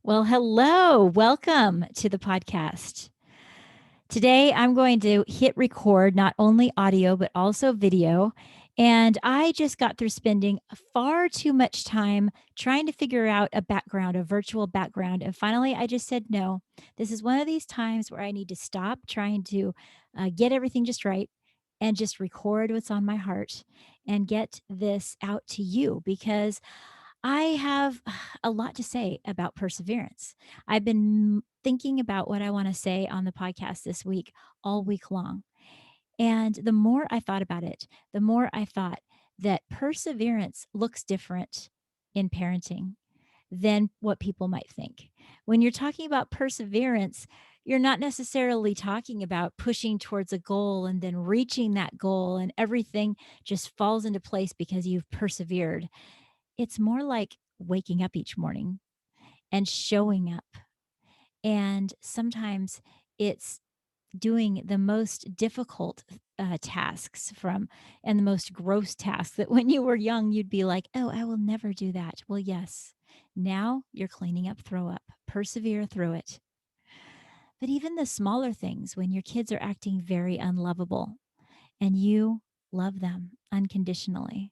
Well, hello. Welcome to the podcast. Today, I'm going to hit record not only audio, but also video. And I just got through spending far too much time trying to figure out a background, a virtual background. And finally, I just said, no, this is one of these times where I need to stop trying to get everything just right and just record what's on my heart and get this out to you because I have a lot to say about perseverance. I've been thinking about what I want to say on the podcast this week, all week long. And the more I thought about it, the more I thought that perseverance looks different in parenting than what people might think. When you're talking about perseverance, you're not necessarily talking about pushing towards a goal and then reaching that goal and everything just falls into place because you've persevered. It's more like waking up each morning and showing up. And sometimes it's doing the most difficult tasks from and the most gross tasks that when you were young, you'd be like, oh, I will never do that. Well, yes, now you're cleaning up, throw up, persevere through it. But even the smaller things, when your kids are acting very unlovable and you love them unconditionally,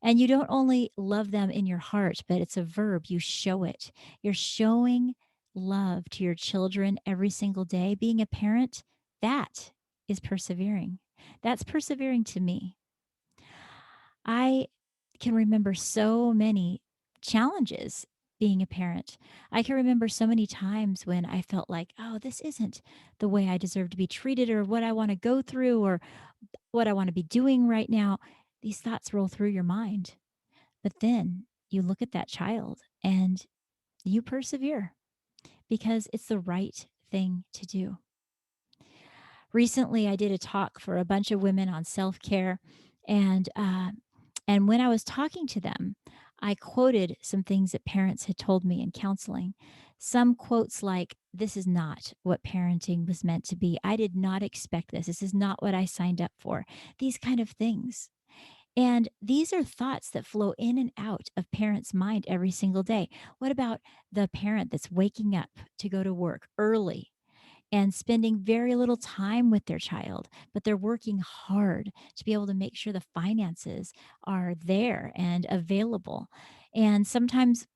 and you don't only love them in your heart, but it's a verb. You show it. You're showing love to your children every single day. Being a parent, that is persevering. That's persevering to me. I can remember so many challenges being a parent. I can remember so many times when I felt like, oh, this isn't the way I deserve to be treated or what I want to go through or what I want to be doing right now. These thoughts roll through your mind. But then you look at that child and you persevere because it's the right thing to do. Recently, I did a talk for a bunch of women on self care, and and when I was talking to them, I quoted some things that parents had told me in counseling. Some quotes like, "This is not what parenting was meant to be. I did not expect this. This is not what I signed up for." These kind of things. And these are thoughts that flow in and out of parents' mind every single day. What about the parent that's waking up to go to work early and spending very little time with their child, but they're working hard to be able to make sure the finances are there and available? And sometimes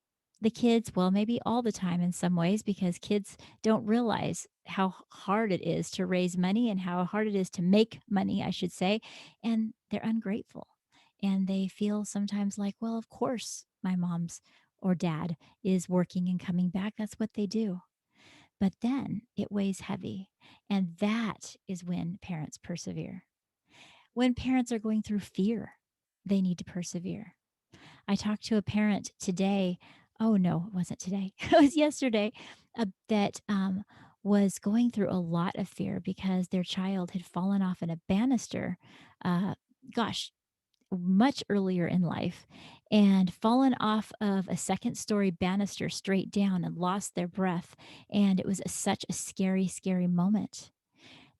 the kids, well, maybe all the time in some ways, because kids don't realize how hard it is to raise money and how hard it is to make money, I should say. And they're ungrateful. And they feel sometimes like, well, of course, my mom's or dad is working and coming back. That's what they do. But then it weighs heavy. And that is when parents persevere. When parents are going through fear, they need to persevere. I talked to a parent today. Oh, no, it wasn't today. It was yesterday that was going through a lot of fear because their child had fallen off in a banister. Uh, gosh, much earlier in life and fallen off of a second story banister straight down and lost their breath. And it was such a scary, scary moment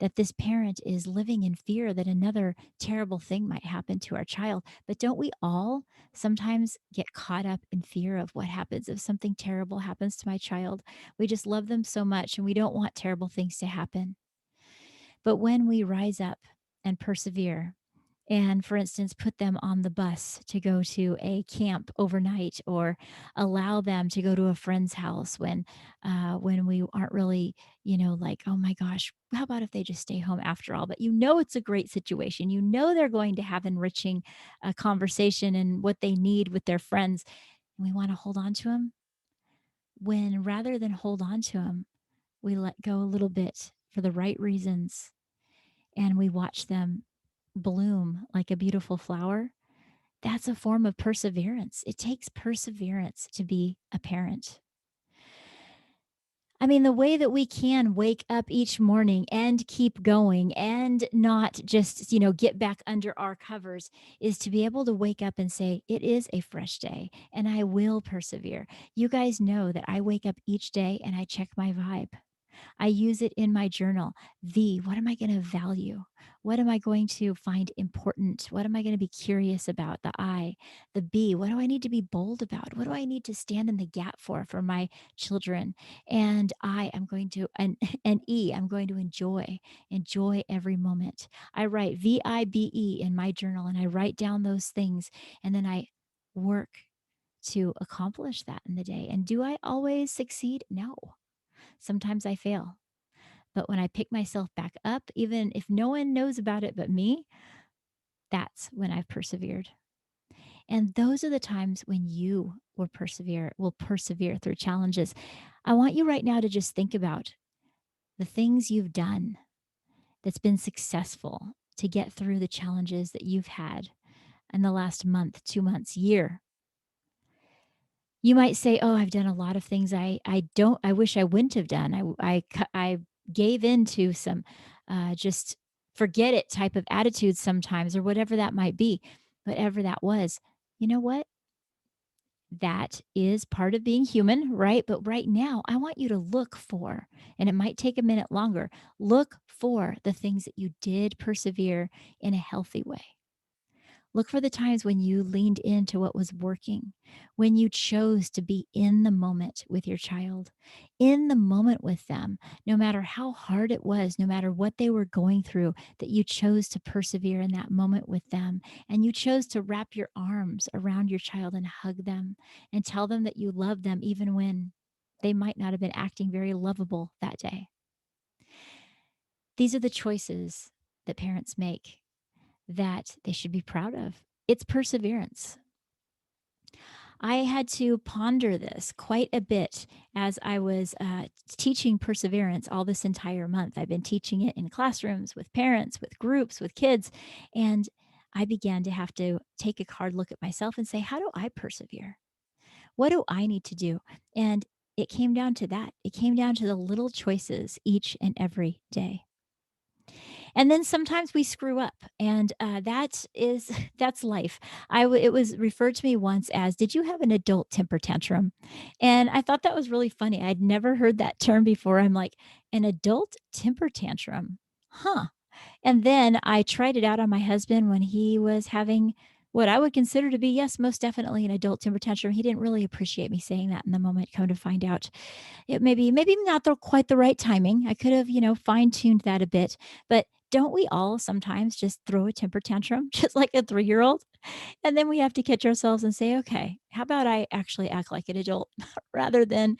that this parent is living in fear that another terrible thing might happen to our child. But don't we all sometimes get caught up in fear of what happens if something terrible happens to my child? We just love them so much and we don't want terrible things to happen. But when we rise up and persevere, and for instance, put them on the bus to go to a camp overnight or allow them to go to a friend's house when we aren't really, like, oh my gosh, how about if they just stay home after all? But it's a great situation. They're going to have enriching conversation and what they need with their friends. And we want to hold on to them when rather than hold on to them, we let go a little bit for the right reasons and we watch them bloom like a beautiful flower. That's a form of perseverance. It takes perseverance to be a parent. I mean, the way that we can wake up each morning and keep going and not just, get back under our covers is to be able to wake up and say, it is a fresh day and I will persevere. You guys know that I wake up each day and I check my vibe. I use it in my journal. V, what am I going to value? What am I going to find important? What am I going to be curious about? The I, the B, what do I need to be bold about? What do I need to stand in the gap for my children? And I am going to, and E, I'm going to enjoy every moment. I write VIBE in my journal and I write down those things and then I work to accomplish that in the day. And do I always succeed? No. Sometimes I fail. But when I pick myself back up, even if no one knows about it but me, that's when I've persevered. And those are the times when you will persevere through challenges. I want you right now to just think about the things you've done that's been successful to get through the challenges that you've had in the last month, 2 months, year. You might say, "Oh, I've done a lot of things I wish I wouldn't have done. I gave in to some, just forget it type of attitudes sometimes," or whatever that might be. Whatever that was. You know what? That is part of being human, right? But right now, I want you to look for, and it might take a minute longer, look for the things that you did persevere in a healthy way. Look for the times when you leaned into what was working, when you chose to be in the moment with your child, in the moment with them, no matter how hard it was, no matter what they were going through, that you chose to persevere in that moment with them. And you chose to wrap your arms around your child and hug them and tell them that you love them, even when they might not have been acting very lovable that day. These are the choices that parents make that they should be proud of. It's perseverance. I had to ponder this quite a bit as I was teaching perseverance all this entire month. I've been teaching it in classrooms with parents, with groups, with kids. And I began to have to take a hard look at myself and say, how do I persevere? What do I need to do? And it came down to that. It came down to the little choices each and every day. And then sometimes we screw up, and that is that's life. It was referred to me once as, "Did you have an adult temper tantrum?" And I thought that was really funny. I'd never heard that term before. I'm like, "An adult temper tantrum? Huh." And then I tried it out on my husband when he was having what I would consider to be, yes, most definitely an adult temper tantrum. He didn't really appreciate me saying that in the moment, come to find out. It maybe not quite the right timing. I could have, fine-tuned that a bit, but don't we all sometimes just throw a temper tantrum just like a 3-year-old? And then we have to catch ourselves and say, "Okay, how about I actually act like an adult rather than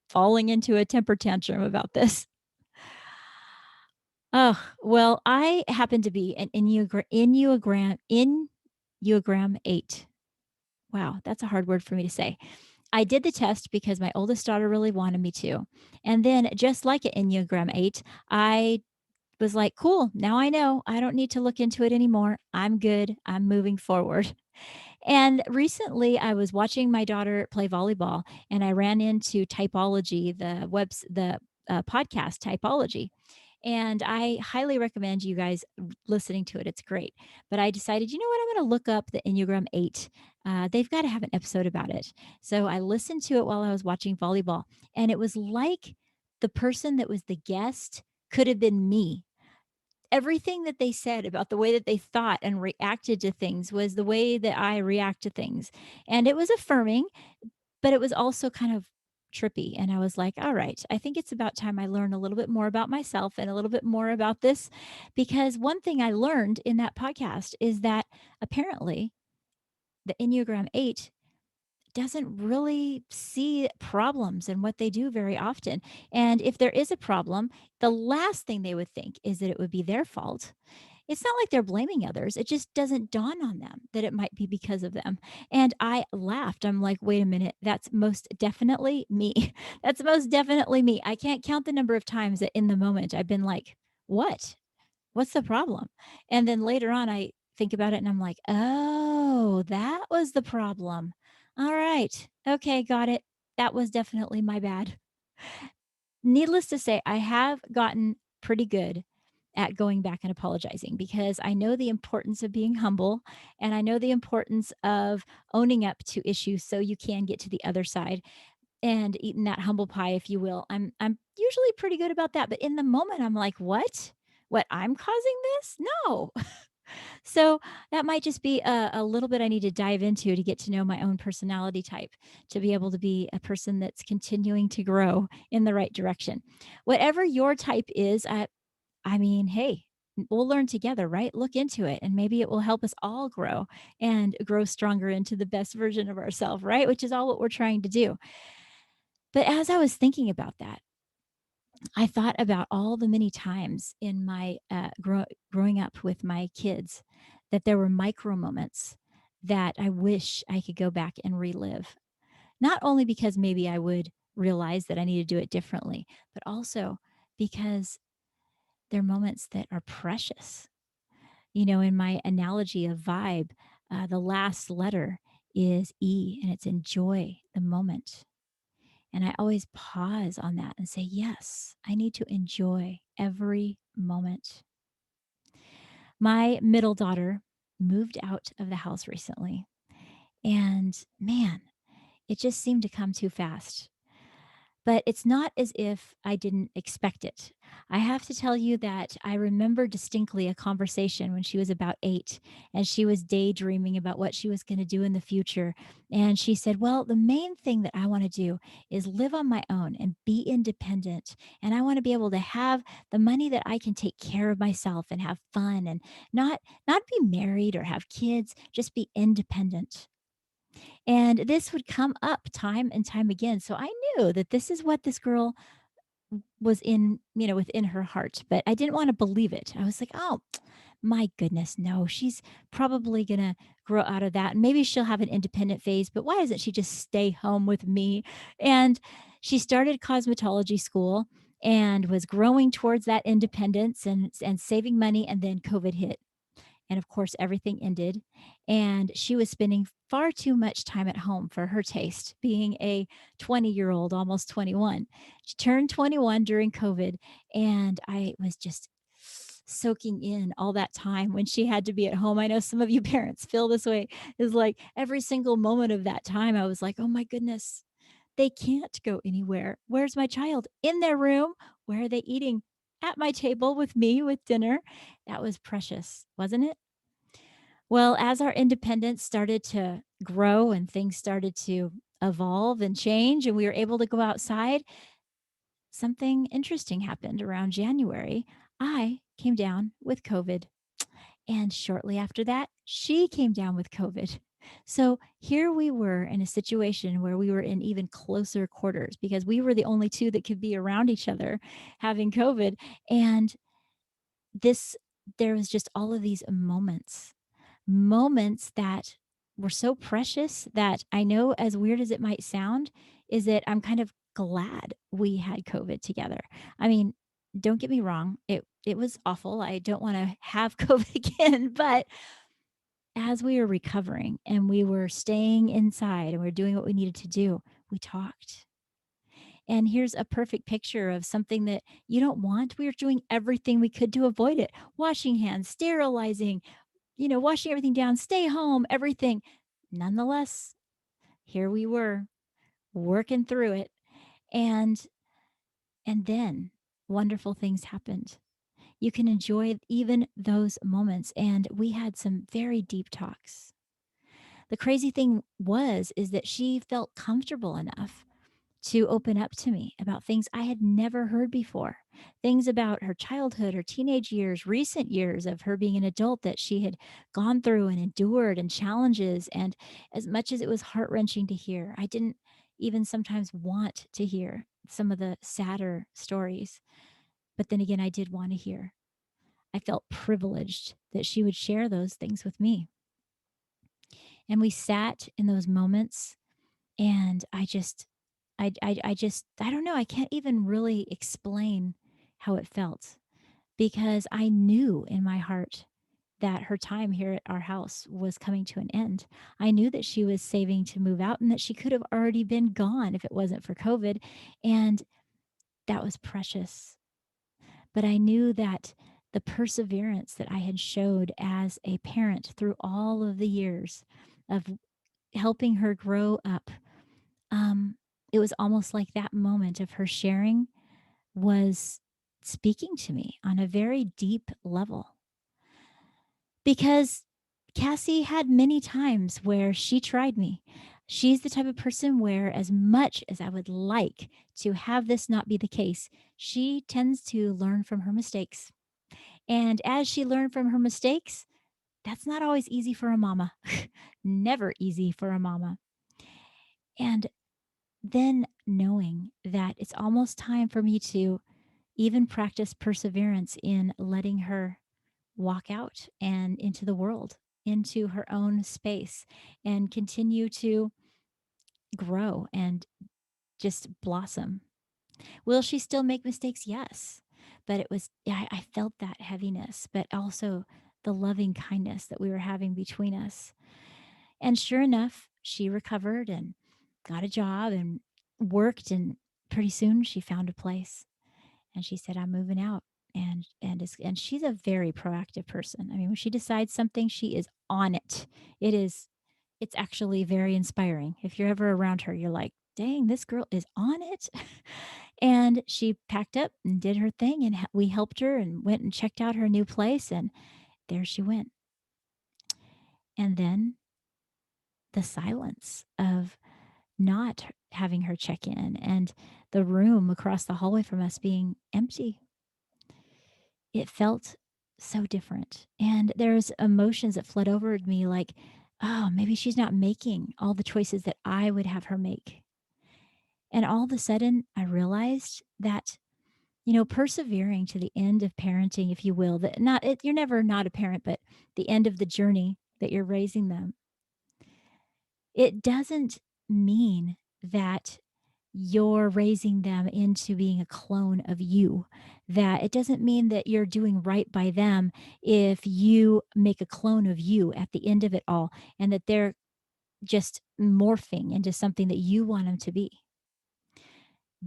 falling into a temper tantrum about this?" Oh, well, I happen to be an Enneagram 8. Wow, that's a hard word for me to say. I did the test because my oldest daughter really wanted me to. And then just like an Enneagram 8, I was like, "Cool, now I know. I don't need to look into it anymore. I'm good. I'm moving forward." And recently, I was watching my daughter play volleyball, and I ran into Typology, the podcast Typology, and I highly recommend you guys listening to it. It's great. But I decided, you know what? I'm going to look up the Enneagram 8. They've got to have an episode about it. So I listened to it while I was watching volleyball, and it was like the person that was the guest could have been me. Everything that they said about the way that they thought and reacted to things was the way that I react to things. And it was affirming, but it was also kind of trippy. And I was like, all right, I think it's about time I learn a little bit more about myself and a little bit more about this. Because one thing I learned in that podcast is that apparently the Enneagram 8 doesn't really see problems in what they do very often. And if there is a problem, the last thing they would think is that it would be their fault. It's not like they're blaming others. It just doesn't dawn on them that it might be because of them. And I laughed. I'm like, wait a minute. That's most definitely me. That's most definitely me. I can't count the number of times that in the moment I've been like, what? What's the problem? And then later on, I think about it and I'm like, oh, that was the problem. All right. Okay. Got it. That was definitely my bad. Needless to say, I have gotten pretty good at going back and apologizing because I know the importance of being humble and I know the importance of owning up to issues so you can get to the other side. and eaten that humble pie, if you will. I'm usually pretty good about that, but in the moment, I'm like, "What? What, I'm causing this? No." So, that might just be a little bit I need to dive into to get to know my own personality type, to be able to be a person that's continuing to grow in the right direction. Whatever your type is, I mean, hey, we'll learn together, right? Look into it, and maybe it will help us all grow and grow stronger into the best version of ourselves, right? Which is all what we're trying to do. But as I was thinking about that, I thought about all the many times in my growing up with my kids that there were micro moments that I wish I could go back and relive. Not only because maybe I would realize that I need to do it differently, but also because they're moments that are precious. You know, in my analogy of vibe, the last letter is E, and it's enjoy the moment. And I always pause on that and say, yes, I need to enjoy every moment. My middle daughter moved out of the house recently. And man, it just seemed to come too fast. But it's not as if I didn't expect it. I have to tell you that I remember distinctly a conversation when she was about 8, and she was daydreaming about what she was gonna do in the future, and she said, "Well, the main thing that I wanna do is live on my own and be independent, and I wanna be able to have the money that I can take care of myself and have fun and not be married or have kids, just be independent." And this would come up time and time again. So I knew that this is what this girl was in, within her heart, but I didn't want to believe it. I was like, oh, my goodness, no, she's probably going to grow out of that. And maybe she'll have an independent phase, but why doesn't she just stay home with me? And she started cosmetology school and was growing towards that independence and saving money. And then COVID hit. And of course, everything ended. And she was spending far too much time at home for her taste, being a 20-year-old, almost 21. She turned 21 during COVID. And I was just soaking in all that time when she had to be at home. I know some of you parents feel this way. Is like every single moment of that time, I was like, oh my goodness, they can't go anywhere. Where's my child? In their room. Where are they eating? At my table with me with dinner. That was precious, wasn't it? Well, as our independence started to grow and things started to evolve and change, and we were able to go outside, something interesting happened around January. I came down with COVID. And shortly after that, she came down with COVID. So here we were in a situation where we were in even closer quarters because we were the only two that could be around each other having COVID. And this, there was just all of these moments that were so precious that I know, as weird as it might sound, is that I'm kind of glad we had COVID together. I mean, don't get me wrong, it was awful. I don't want to have COVID again, but as we were recovering and we were staying inside and we were doing what we needed to do, we talked. And here's a perfect picture of something that you don't want. We were doing everything we could to avoid it. Washing hands, sterilizing, washing everything down, stay home, everything. Nonetheless, here we were working through it. And then wonderful things happened. You can enjoy even those moments. And we had some very deep talks. The crazy thing is that she felt comfortable enough to open up to me about things I had never heard before. Things about her childhood, her teenage years, recent years of her being an adult that she had gone through and endured and challenges. And as much as it was heart wrenching to hear, I didn't even sometimes want to hear some of the sadder stories. But then again, I did want to hear. I felt privileged that she would share those things with me. And we sat in those moments, and I don't know, I can't even really explain how it felt because I knew in my heart that her time here at our house was coming to an end. I knew that she was saving to move out and that she could have already been gone if it wasn't for COVID, and that was precious. But I knew that the perseverance that I had showed as a parent through all of the years of helping her grow up, um, it was almost like that moment of her sharing was speaking to me on a very deep level. Because Cassie had many times where she tried me. She's the type of person where, as much as I would like to have this not be the case, she tends to learn from her mistakes. And as she learned from her mistakes, that's not always easy for a mama. Never easy for a mama. And then knowing that it's almost time for me to even practice perseverance in letting her walk out and into the world, into her own space, and continue to grow and just blossom. Will she still make mistakes? Yes. But it was, yeah, I felt that heaviness, but also the loving kindness that we were having between us. And sure enough, she recovered and got a job and worked. And pretty soon she found a place and she said, I'm moving out. And she's a very proactive person. I mean, when she decides something, she is on it. It is it's actually very inspiring. If you're ever around her, you're like, dang, this girl is on it. And she packed up and did her thing, and we helped her and went and checked out her new place, and there she went. And then the silence of not having her check in and the room across the hallway from us being empty. It felt so different. And there's emotions that flood over me like, oh, maybe she's not making all the choices that I would have her make. And all of a sudden, I realized that, persevering to the end of parenting, if you will, that you're never not a parent, but the end of the journey that you're raising them, it doesn't mean that you're raising them into being a clone of you. That it doesn't mean that you're doing right by them if you make a clone of you at the end of it all and that they're just morphing into something that you want them to be.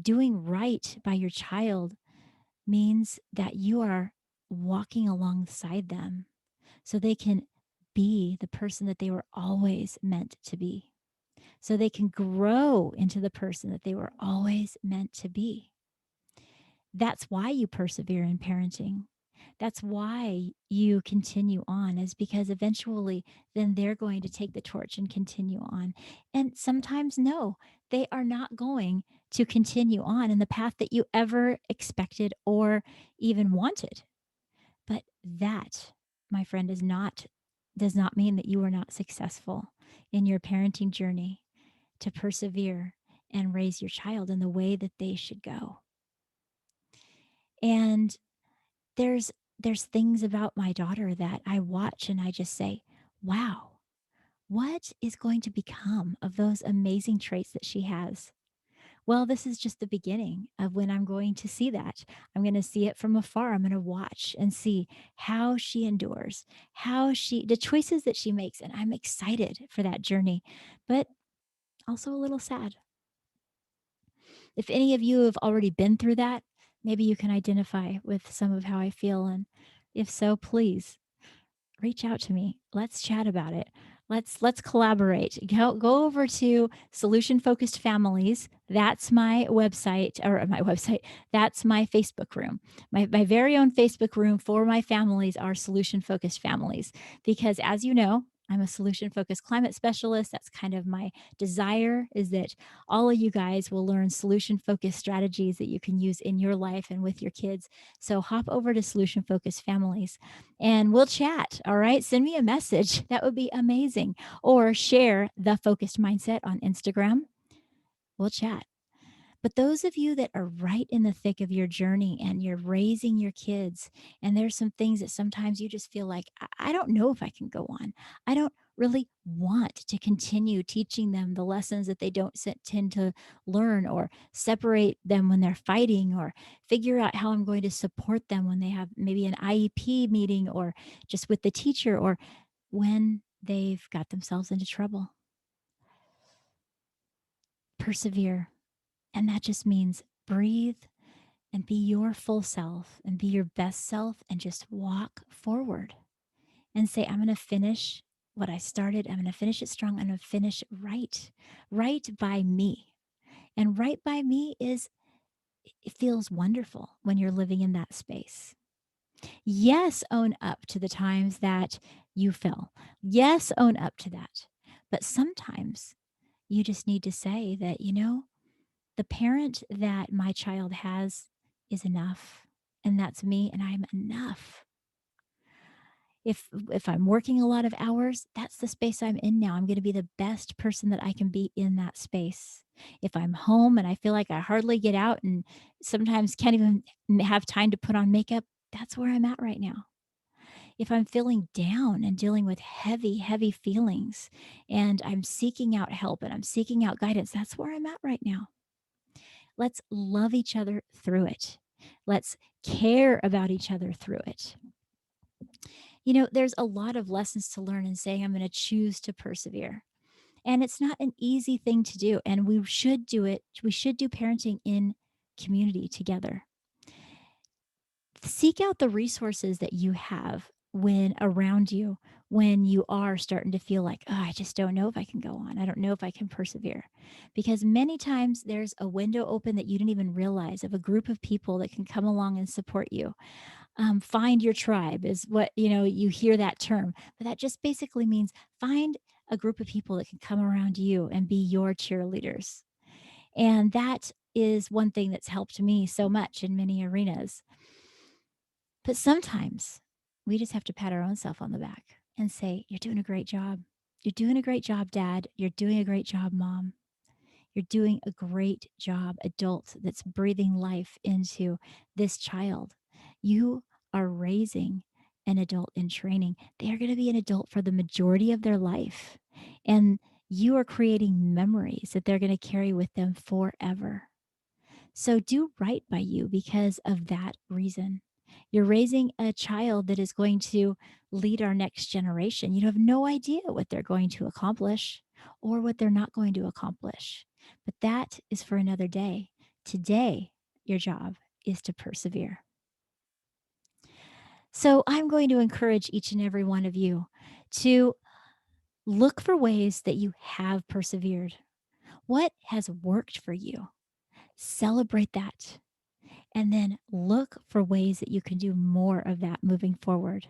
Doing right by your child means that you are walking alongside them so they can be the person that they were always meant to be, so they can grow into the person that they were always meant to be. That's why you persevere in parenting. That's why you continue on, is because eventually then they're going to take the torch and continue on. And sometimes, no, they are not going to continue on in the path that you ever expected or even wanted. But that, my friend, does not mean that you are not successful in your parenting journey to persevere and raise your child in the way that they should go. And there's there's things about my daughter that I watch and I just say, "Wow, what is going to become of those amazing traits that she has?" Well, this is just the beginning of when I'm going to see that. I'm going to see it from afar. I'm going to watch and see how she endures, the choices that she makes. And I'm excited for that journey, but also a little sad. If any of you have already been through that, maybe you can identify with some of how I feel. And if so, please reach out to me. Let's chat about it. Let's collaborate. Go over to Solution Focused Families. That's my website, or my website. That's my Facebook room. My very own Facebook room for my families are Solution Focused Families, because as you know, I'm a solution focused climate specialist. That's kind of my desire, is that all of you guys will learn solution focused strategies that you can use in your life and with your kids. So hop over to Solution Focused Families and we'll chat. All right. Send me a message. That would be amazing. Or share the focused mindset on Instagram. We'll chat. But those of you that are right in the thick of your journey and you're raising your kids, and there's some things that sometimes you just feel like, I don't know if I can go on. I don't really want to continue teaching them the lessons that they don't tend to learn, or separate them when they're fighting, or figure out how I'm going to support them when they have maybe an IEP meeting, or just with the teacher, or when they've got themselves into trouble. Persevere. And that just means breathe and be your full self and be your best self and just walk forward and say, I'm going to finish what I started. I'm going to finish it strong. I'm going to finish right by me. And right by me is it feels wonderful when you're living in that space. Yes, own up to the times that you fell. Yes, own up to that. But sometimes you just need to say that, the parent that my child has is enough. And that's me, and I'm enough. If I'm working a lot of hours, that's the space I'm in now. I'm going to be the best person that I can be in that space. If I'm home and I feel like I hardly get out and sometimes can't even have time to put on makeup, that's where I'm at right now. If I'm feeling down and dealing with heavy, heavy feelings and I'm seeking out help and I'm seeking out guidance, that's where I'm at right now. Let's love each other through it. Let's care about each other through it. There's a lot of lessons to learn in saying, I'm going to choose to persevere. And it's not an easy thing to do. And we should do it. We should do parenting in community together. Seek out the resources that you have when around you, when you are starting to feel like, oh, I just don't know if I can go on. I don't know if I can persevere. Because many times there's a window open that you didn't even realize of a group of people that can come along and support you. Find your tribe is what, you hear that term, but that just basically means find a group of people that can come around you and be your cheerleaders. And that is one thing that's helped me so much in many arenas. But sometimes we just have to pat our own self on the back and say, you're doing a great job. You're doing a great job, dad. You're doing a great job, mom. You're doing a great job, adult that's breathing life into this child. You are raising an adult in training. They are going to be an adult for the majority of their life. And you are creating memories that they're going to carry with them forever. So do right by you because of that reason. You're raising a child that is going to lead our next generation. You have no idea what they're going to accomplish or what they're not going to accomplish. But that is for another day. Today, your job is to persevere. So I'm going to encourage each and every one of you to look for ways that you have persevered. What has worked for you? Celebrate that. And then look for ways that you can do more of that moving forward,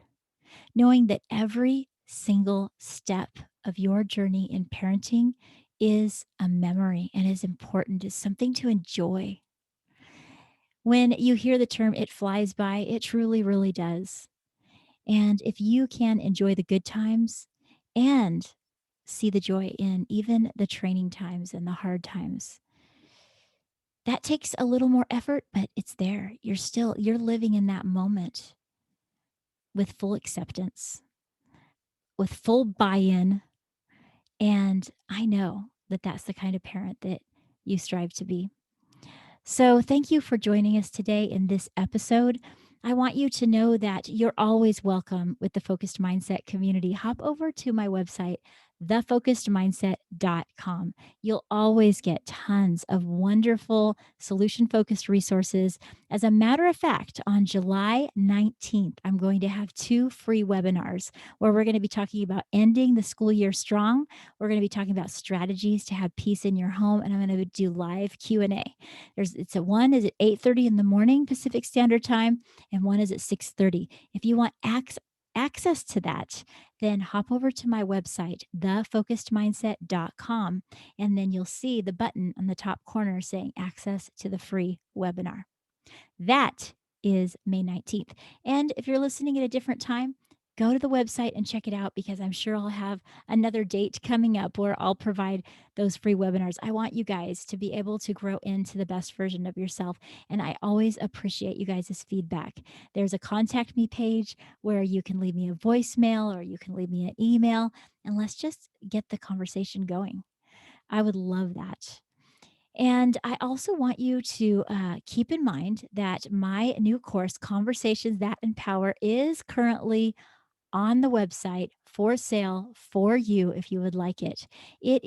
knowing that every single step of your journey in parenting is a memory and is important, is something to enjoy. When you hear the term it flies by, it truly, really does. And if you can enjoy the good times and see the joy in even the training times and the hard times, that takes a little more effort, but it's there. You're living in that moment with full acceptance, with full buy-in. And I know that that's the kind of parent that you strive to be. So thank you for joining us today in this episode. I want you to know that you're always welcome with the Focused Mindset community. Hop over to my website, thefocusedmindset.com. You'll always get tons of wonderful solution focused resources. As a matter of fact, on July 19th, I'm going to have 2 free webinars where we're going to be talking about ending the school year strong. We're going to be talking about strategies to have peace in your home, and I'm going to do live Q&A. One is at 8:30 in the morning Pacific Standard Time, and one is at 6:30. If you want access to that, then hop over to my website, thefocusedmindset.com, and then you'll see the button on the top corner saying access to the free webinar. That is May 19th. And if you're listening at a different time, go to the website and check it out because I'm sure I'll have another date coming up where I'll provide those free webinars. I want you guys to be able to grow into the best version of yourself. And I always appreciate you guys' feedback. There's a contact me page where you can leave me a voicemail or you can leave me an email, and let's just get the conversation going. I would love that. And I also want you to keep in mind that my new course, Conversations That Empower, is currently on the website for sale for you if you would like it. It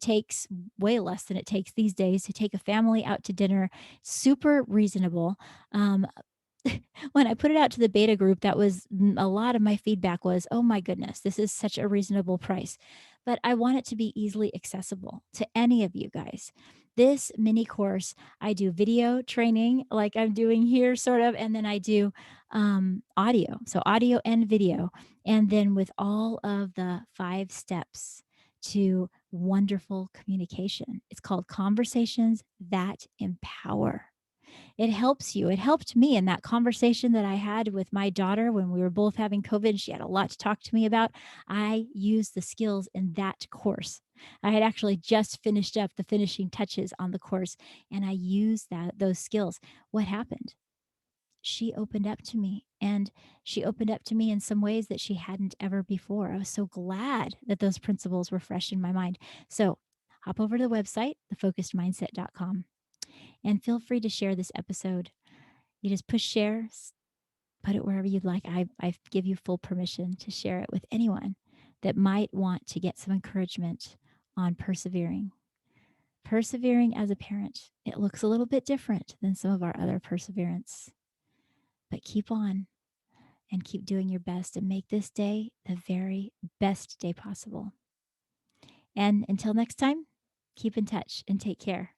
takes way less than it takes these days to take a family out to dinner. Super reasonable. Um, when I put it out to the beta group, that was a lot of my feedback was, oh my goodness, this is such a reasonable price. but I want it to be easily accessible to any of you guys. This mini course, I do video training like I'm doing here, sort of, and then I do audio. So, audio and video. And then with all of the 5 steps to wonderful communication. It's called Conversations That Empower. It helps you. It helped me in that conversation that I had with my daughter when we were both having COVID. She had a lot to talk to me about. I used the skills in that course. I had actually just finished up the finishing touches on the course, and I used those skills. What happened? She opened up to me, and she opened up to me in some ways that she hadn't ever before. I was so glad that those principles were fresh in my mind. So, hop over to the website, thefocusedmindset.com, and feel free to share this episode. You just push share, put it wherever you'd like. I give you full permission to share it with anyone that might want to get some encouragement on persevering. Persevering as a parent, it looks a little bit different than some of our other perseverance, but keep on and keep doing your best and make this day the very best day possible. And until next time, keep in touch and take care.